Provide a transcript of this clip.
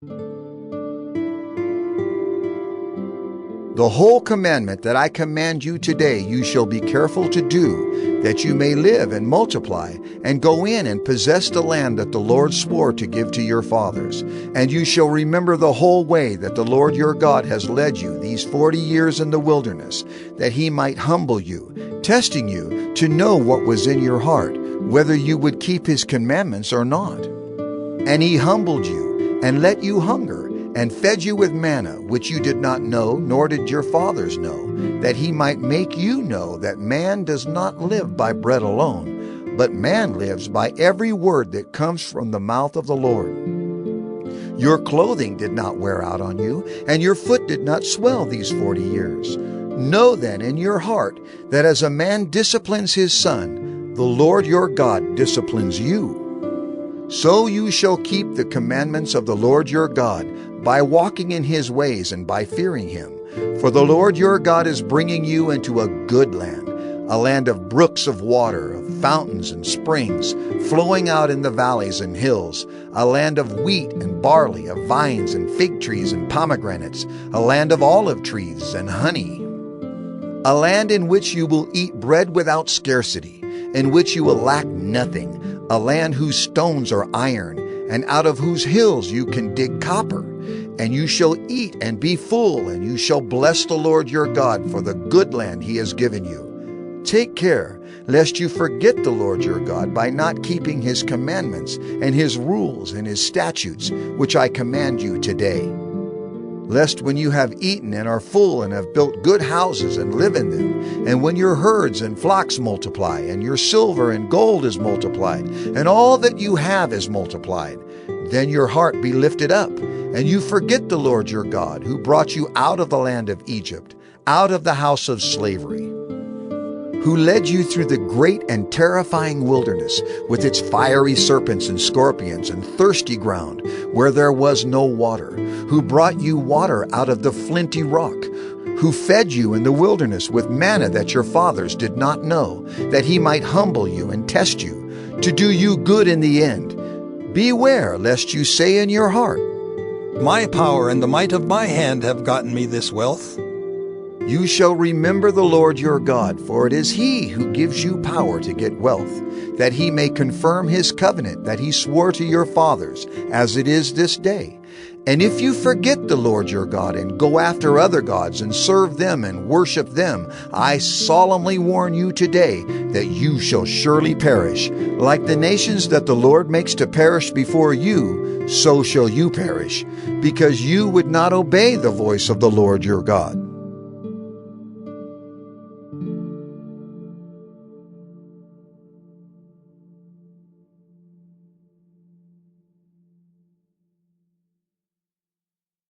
The whole commandment that I command you today you shall be careful to do, that you may live and multiply, and go in and possess the land that the Lord swore to give to your fathers. And you shall remember the whole way that the Lord your God has led you these 40 years in the wilderness, that he might humble you, testing you to know what was in your heart, whether you would keep his commandments or not. And he humbled you, and let you hunger, and fed you with manna, which you did not know, nor did your fathers know, that he might make you know that man does not live by bread alone, but man lives by every word that comes from the mouth of the Lord. Your clothing did not wear out on you, and your foot did not swell these 40 years. Know then in your heart that as a man disciplines his son, the Lord your God disciplines you. So you shall keep the commandments of the Lord your God, by walking in his ways and by fearing him. For the Lord your God is bringing you into a good land, a land of brooks of water, of fountains and springs, flowing out in the valleys and hills, a land of wheat and barley, of vines and fig trees and pomegranates, a land of olive trees and honey, a land in which you will eat bread without scarcity, in which you will lack nothing, a land whose stones are iron, and out of whose hills you can dig copper. And you shall eat and be full, and you shall bless the Lord your God for the good land he has given you. Take care, lest you forget the Lord your God by not keeping his commandments and his rules and his statutes, which I command you today. Lest when you have eaten and are full and have built good houses and live in them, and when your herds and flocks multiply, and your silver and gold is multiplied, and all that you have is multiplied, then your heart be lifted up, and you forget the Lord your God, who brought you out of the land of Egypt, out of the house of slavery, who led you through the great and terrifying wilderness, with its fiery serpents and scorpions and thirsty ground, where there was no water, who brought you water out of the flinty rock, who fed you in the wilderness with manna that your fathers did not know, that he might humble you and test you, to do you good in the end. Beware lest you say in your heart, My power and the might of my hand have gotten me this wealth. You shall remember the Lord your God, for it is he who gives you power to get wealth, that he may confirm his covenant that he swore to your fathers, as it is this day. And if you forget the Lord your God and go after other gods and serve them and worship them, I solemnly warn you today that you shall surely perish. Like the nations that the Lord makes to perish before you, so shall you perish, because you would not obey the voice of the Lord your God.